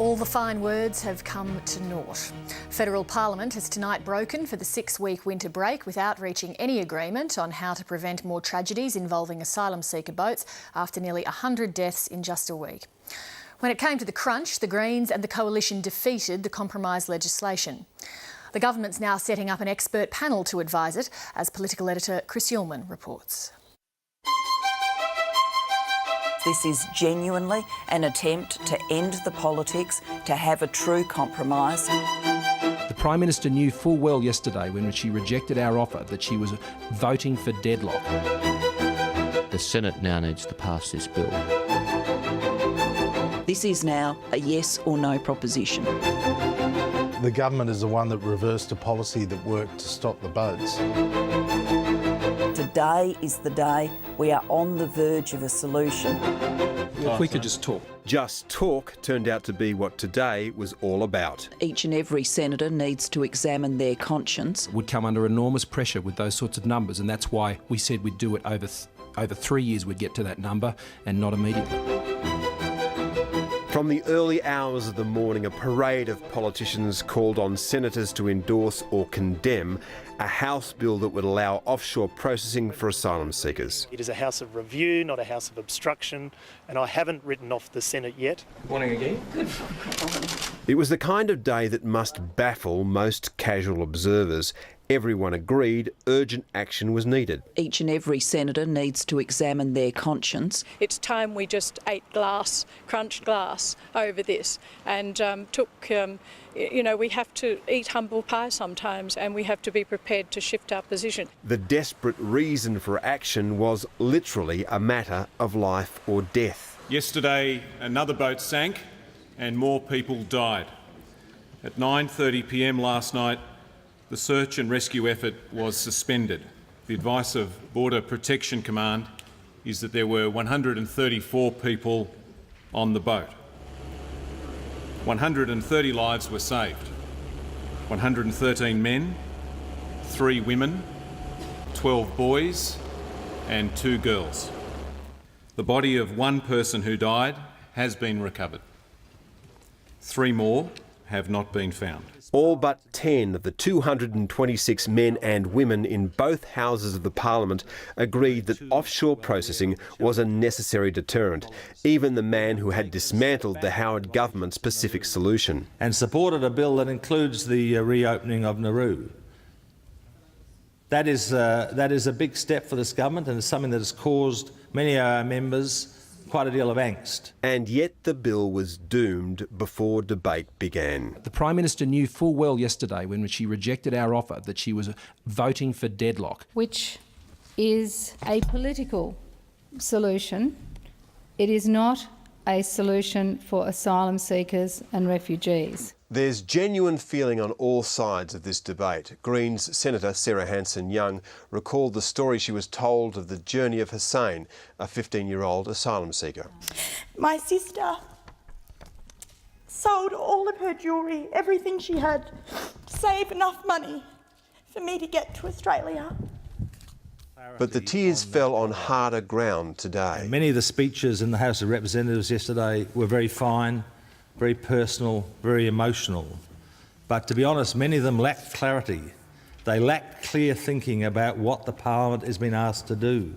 All the fine words have come to naught. Federal Parliament has tonight broken for the 6-week winter break without reaching any agreement on how to prevent more tragedies involving asylum seeker boats after nearly 100 deaths in just a week. When it came to the crunch, the Greens and the Coalition defeated the compromise legislation. The government's now setting up an expert panel to advise it, as political editor Chris Ullman reports. This is genuinely an attempt to end the politics, to have a true compromise. The Prime Minister knew full well yesterday when she rejected our offer that she was voting for deadlock. The Senate now needs to pass this bill. This is now a yes or no proposition. The government is the one that reversed a policy that worked to stop the boats. Today is the day we are on the verge of a solution. If we could just talk. Just talk turned out to be what today was all about. Each and every senator needs to examine their conscience. Would come under enormous pressure with those sorts of numbers, and that's why we said we'd do it over 3 years. We'd get to that number and not immediately. From the early hours of the morning, a parade of politicians called on senators to endorse or condemn a House bill that would allow offshore processing for asylum seekers. It is a house of review, not a house of obstruction, and I haven't written off the Senate yet. Good morning again. It was the kind of day that must baffle most casual observers. Everyone agreed urgent action was needed. Each and every senator needs to examine their conscience. It's time we just ate glass, crunched glass over this, and we have to eat humble pie sometimes, and we have to be prepared to shift our position. The desperate reason for action was literally a matter of life or death. Yesterday, another boat sank and more people died. At 9:30 p.m. last night, the search and rescue effort was suspended. The advice of Border Protection Command is that there were 134 people on the boat. 130 lives were saved. 113 men, 3 women, 12 boys and 2 girls. The body of one person who died has been recovered. 3 more have not been found. All but 10 of the 226 men and women in both houses of the Parliament agreed that offshore processing was a necessary deterrent, even the man who had dismantled the Howard government's Pacific solution. And supported a bill that includes the reopening of Nauru. That is a big step for this government, and it's something that has caused many of our members quite a deal of angst. And yet the bill was doomed before debate began. The Prime Minister knew full well yesterday when she rejected our offer that she was voting for deadlock. Which is a political solution. It is not a solution for asylum seekers and refugees. There's genuine feeling on all sides of this debate. Greens Senator Sarah Hanson-Young recalled the story she was told of the journey of Hussein, a 15-year-old asylum seeker. My sister sold all of her jewellery, everything she had, to save enough money for me to get to Australia. But the tears fell on harder ground today. Many of the speeches in the House of Representatives yesterday were very fine, very personal, very emotional. But to be honest, many of them lacked clarity. They lacked clear thinking about what the Parliament has been asked to do.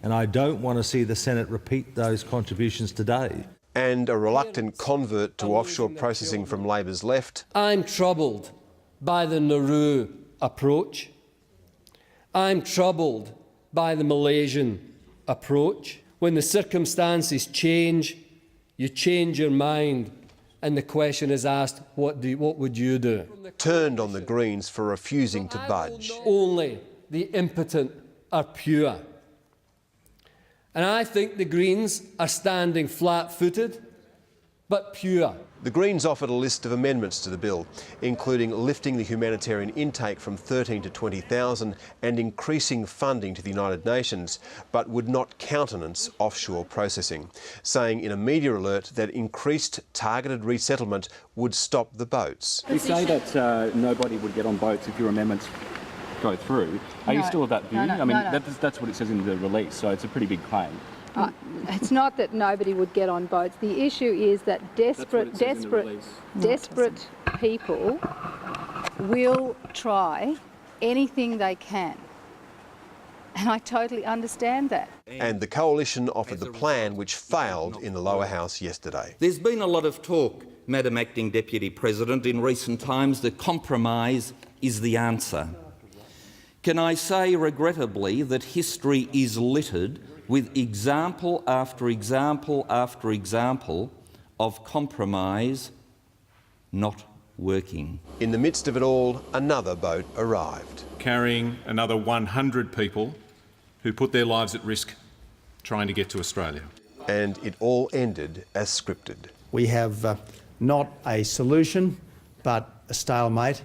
And I don't want to see the Senate repeat those contributions today. And a reluctant convert to offshore processing from Labor's left. I'm troubled by the Nauru approach. I'm troubled by the Malaysian approach. When the circumstances change, you change your mind, and the question is asked, what would you do? Turned on the Greens for refusing to budge. Only the impotent are pure. And I think the Greens are standing flat-footed, but pure. The Greens offered a list of amendments to the bill, including lifting the humanitarian intake from 13 to 20,000 and increasing funding to the United Nations, but would not countenance offshore processing, saying in a media alert that increased targeted resettlement would stop the boats. You say that nobody would get on boats if your amendments go through. Are you still of that view? No, that's what it says in the release, so it's a pretty big claim. It's not that nobody would get on boats. The issue is that desperate people will try anything they can. And I totally understand that. And the coalition offered the plan which failed in the lower house yesterday. There's been a lot of talk, Madam Acting Deputy President, in recent times that compromise is the answer. Can I say regrettably that history is littered with example after example after example of compromise not working. In the midst of it all, another boat arrived. Carrying another 100 people who put their lives at risk trying to get to Australia. And it all ended as scripted. We have not a solution, but a stalemate,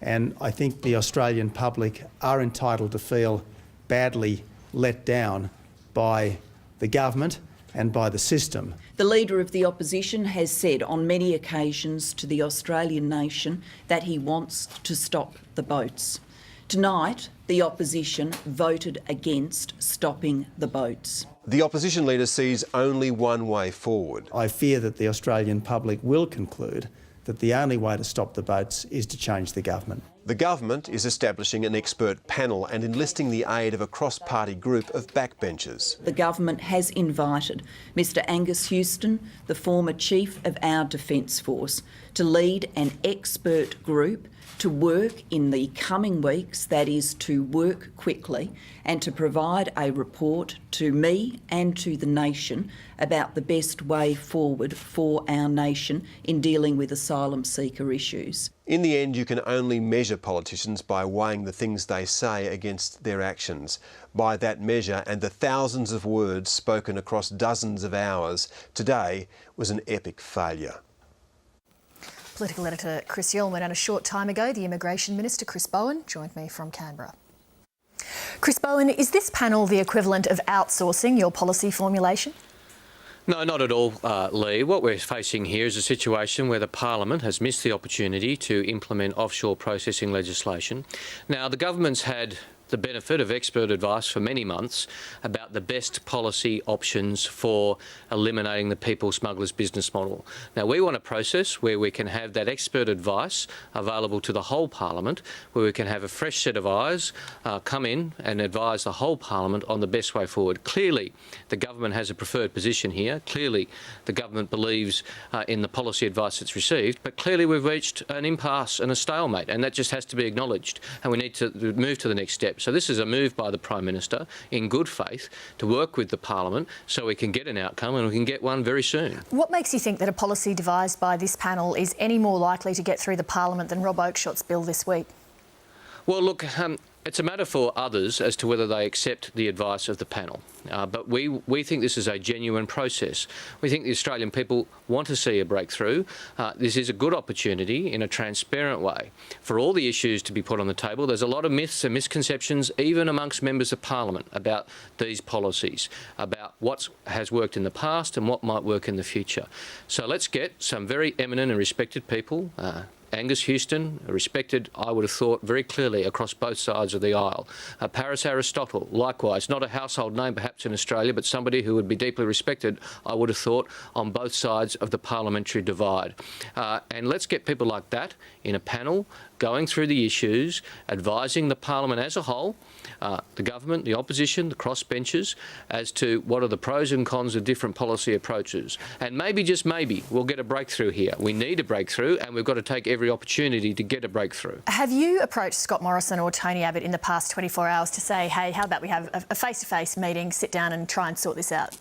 and I think the Australian public are entitled to feel badly let down by the government and by the system. The Leader of the Opposition has said on many occasions to the Australian nation that he wants to stop the boats. Tonight, the Opposition voted against stopping the boats. The Opposition Leader sees only one way forward. I fear that the Australian public will conclude that the only way to stop the boats is to change the government. The government is establishing an expert panel and enlisting the aid of a cross-party group of backbenchers. The government has invited Mr Angus Houston, the former Chief of our Defence Force, to lead an expert group to work in the coming weeks, that is, to work quickly, and to provide a report to me and to the nation about the best way forward for our nation in dealing with asylum seeker issues. In the end, you can only measure politicians by weighing the things they say against their actions. By that measure, and the thousands of words spoken across dozens of hours, today was an epic failure. Political editor Chris Yellman, and a short time ago, the Immigration Minister Chris Bowen joined me from Canberra. Chris Bowen, is this panel the equivalent of outsourcing your policy formulation? No, not at all, Lee. What we're facing here is a situation where the Parliament has missed the opportunity to implement offshore processing legislation. Now, the government's had the benefit of expert advice for many months about the best policy options for eliminating the people smugglers business model. Now, we want a process where we can have that expert advice available to the whole Parliament, where we can have a fresh set of eyes come in and advise the whole Parliament on the best way forward. Clearly, the government has a preferred position here. Clearly, the government believes in the policy advice it's received, but clearly we've reached an impasse and a stalemate, and that just has to be acknowledged, and we need to move to the next step. So this is a move by the Prime Minister in good faith to work with the Parliament so we can get an outcome, and we can get one very soon. What makes you think that a policy devised by this panel is any more likely to get through the Parliament than Rob Oakeshot's bill this week? Well, look, it's a matter for others as to whether they accept the advice of the panel. But we think this is a genuine process. We think the Australian people want to see a breakthrough. This is a good opportunity in a transparent way for all the issues to be put on the table. There's a lot of myths and misconceptions, even amongst members of Parliament, about these policies, about what has worked in the past and what might work in the future. So let's get some very eminent and respected people, Angus Houston, respected, I would have thought, very clearly across both sides of the aisle. Paris Aristotle, likewise, not a household name perhaps in Australia, but somebody who would be deeply respected, I would have thought, on both sides of the parliamentary divide. And let's get people like that in a panel, going through the issues, advising the Parliament as a whole, the government, the opposition, the crossbenchers, as to what are the pros and cons of different policy approaches. And maybe, just maybe, we'll get a breakthrough here. We need a breakthrough, and we've got to take every opportunity to get a breakthrough. Have you approached Scott Morrison or Tony Abbott in the past 24 hours to say, hey, how about we have a face-to-face meeting, sit down and try and sort this out?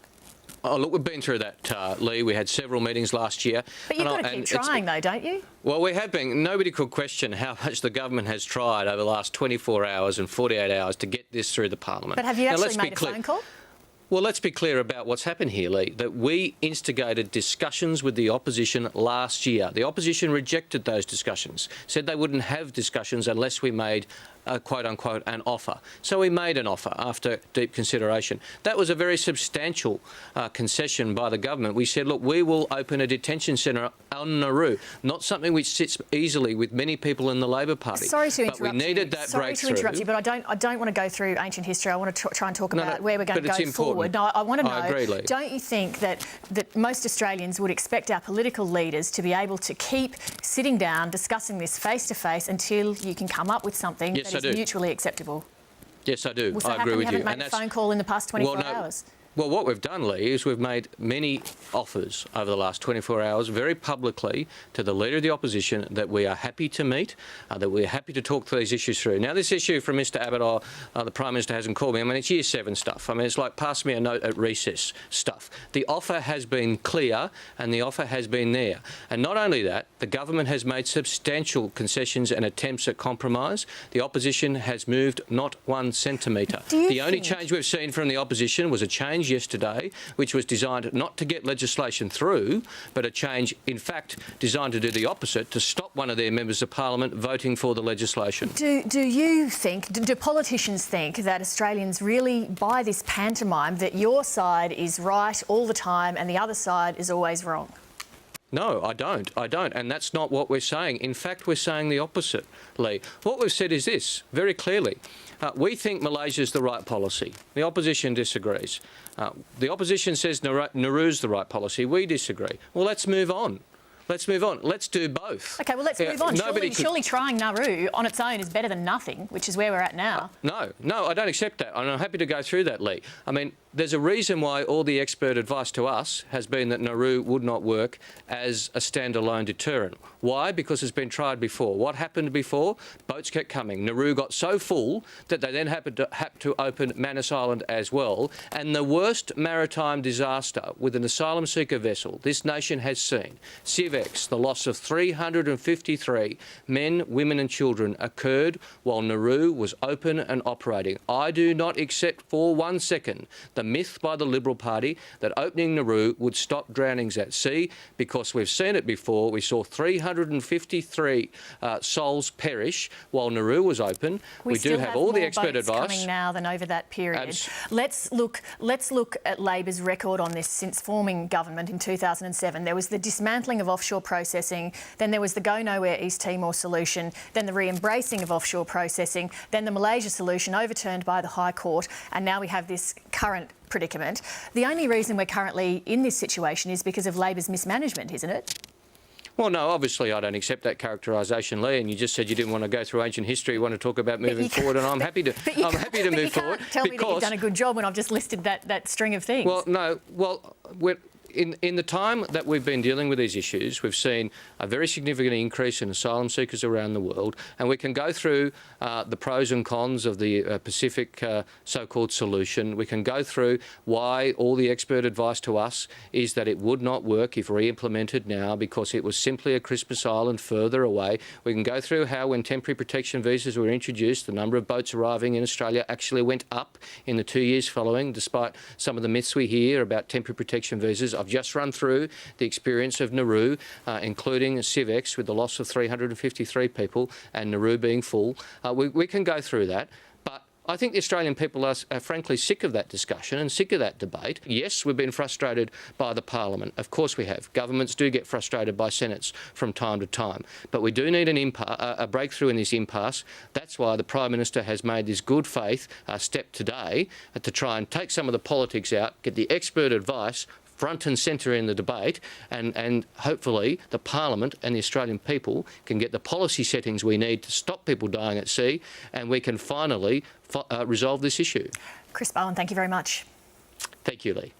Oh, look, we've been through that, Lee. We had several meetings last year. But you've got to keep trying, though, don't you? Well, we have been. Nobody could question how much the government has tried over the last 24 hours and 48 hours to get this through the Parliament. But have you actually made a phone call? Well, let's be clear about what's happened here, Lee, that we instigated discussions with the opposition last year. The opposition rejected those discussions, said they wouldn't have discussions unless we made quote-unquote, an offer. So we made an offer after deep consideration. That was a very substantial concession by the government. We said, look, we will open a detention centre on Nauru, not something which sits easily with many people in the Labor Party. Sorry to interrupt but we needed that Sorry breakthrough. to interrupt you, but I don't want to go through ancient history. I want to try and talk about where we're going to go important. forward. No, I want to know, I agree, Lee. don't you think that most Australians would expect our political leaders to be able to keep sitting down, discussing this face-to-face until you can come up with something that is mutually acceptable? Yes, I do. Well, so I agree with you. You haven't made a phone call in the past 24 hours? Well, what we've done, Lee, is we've made many offers over the last 24 hours very publicly to the Leader of the Opposition that we are happy to meet, that we're happy to talk these issues through. Now, this issue from Mr Abbott, the Prime Minister hasn't called me. I mean, it's Year 7 stuff. I mean, it's like pass me a note at recess stuff. The offer has been clear and the offer has been there. And not only that, the government has made substantial concessions and attempts at compromise. The opposition has moved not 1 centimetre. The only change we've seen from the opposition was a change yesterday, which was designed not to get legislation through, but a change, in fact, designed to do the opposite, to stop one of their members of parliament voting for the legislation. Do you think, do politicians think that Australians really buy this pantomime that your side is right all the time and the other side is always wrong? No, I don't. And that's not what we're saying. In fact, we're saying the opposite, Lee. What we've said is this, very clearly. We think Malaysia's the right policy. The opposition disagrees. The opposition says Nauru's the right policy. We disagree. Well, let's move on. Let's move on. Let's do both. OK, well, let's move on. Surely trying Nauru on its own is better than nothing, which is where we're at now. No, I don't accept that. And I'm happy to go through that, Lee. I mean, there's a reason why all the expert advice to us has been that Nauru would not work as a standalone deterrent. Why? Because it's been tried before. What happened before? Boats kept coming. Nauru got so full that they then had to open Manus Island as well. And the worst maritime disaster with an asylum seeker vessel this nation has seen, Civex, the loss of 353 men, women and children occurred while Nauru was open and operating. I do not accept for 1 second the myth by the Liberal Party that opening Nauru would stop drownings at sea, because we've seen it before. We saw 353 souls perish while Nauru was open. We do have all the expert advice coming now than over that period. Let's look at Labor's record on this since forming government in 2007. There was the dismantling of offshore processing, then there was the Go Nowhere East Timor solution, then the re-embracing of offshore processing, then the Malaysia solution overturned by the High Court, and now we have this current predicament. The only reason we're currently in this situation is because of Labor's mismanagement, isn't it? Well, no, obviously I don't accept that characterisation, Lee. And you just said you didn't want to go through ancient history. You want to talk about moving forward, and I'm happy to. I'm happy to move forward. Tell me that you've done a good job when I've just listed that string of things. Well, no. Well, in the time that we've been dealing with these issues, we've seen a very significant increase in asylum seekers around the world, and we can go through the pros and cons of the Pacific so-called solution. We can go through why all the expert advice to us is that it would not work if re-implemented now, because it was simply a Christmas Island further away. We can go through how, when temporary protection visas were introduced, the number of boats arriving in Australia actually went up in the 2 years following, despite some of the myths we hear about temporary protection visas. I've just run through the experience of Nauru, including Civex, with the loss of 353 people and Nauru being full. We can go through that. But I think the Australian people are frankly sick of that discussion and sick of that debate. Yes, we've been frustrated by the Parliament. Of course we have. Governments do get frustrated by Senates from time to time. But we do need a breakthrough in this impasse. That's why the Prime Minister has made this good faith step today to try and take some of the politics out, get the expert advice front and centre in the debate, and hopefully the Parliament and the Australian people can get the policy settings we need to stop people dying at sea, and we can finally resolve this issue. Chris Bowen, thank you very much. Thank you, Lee.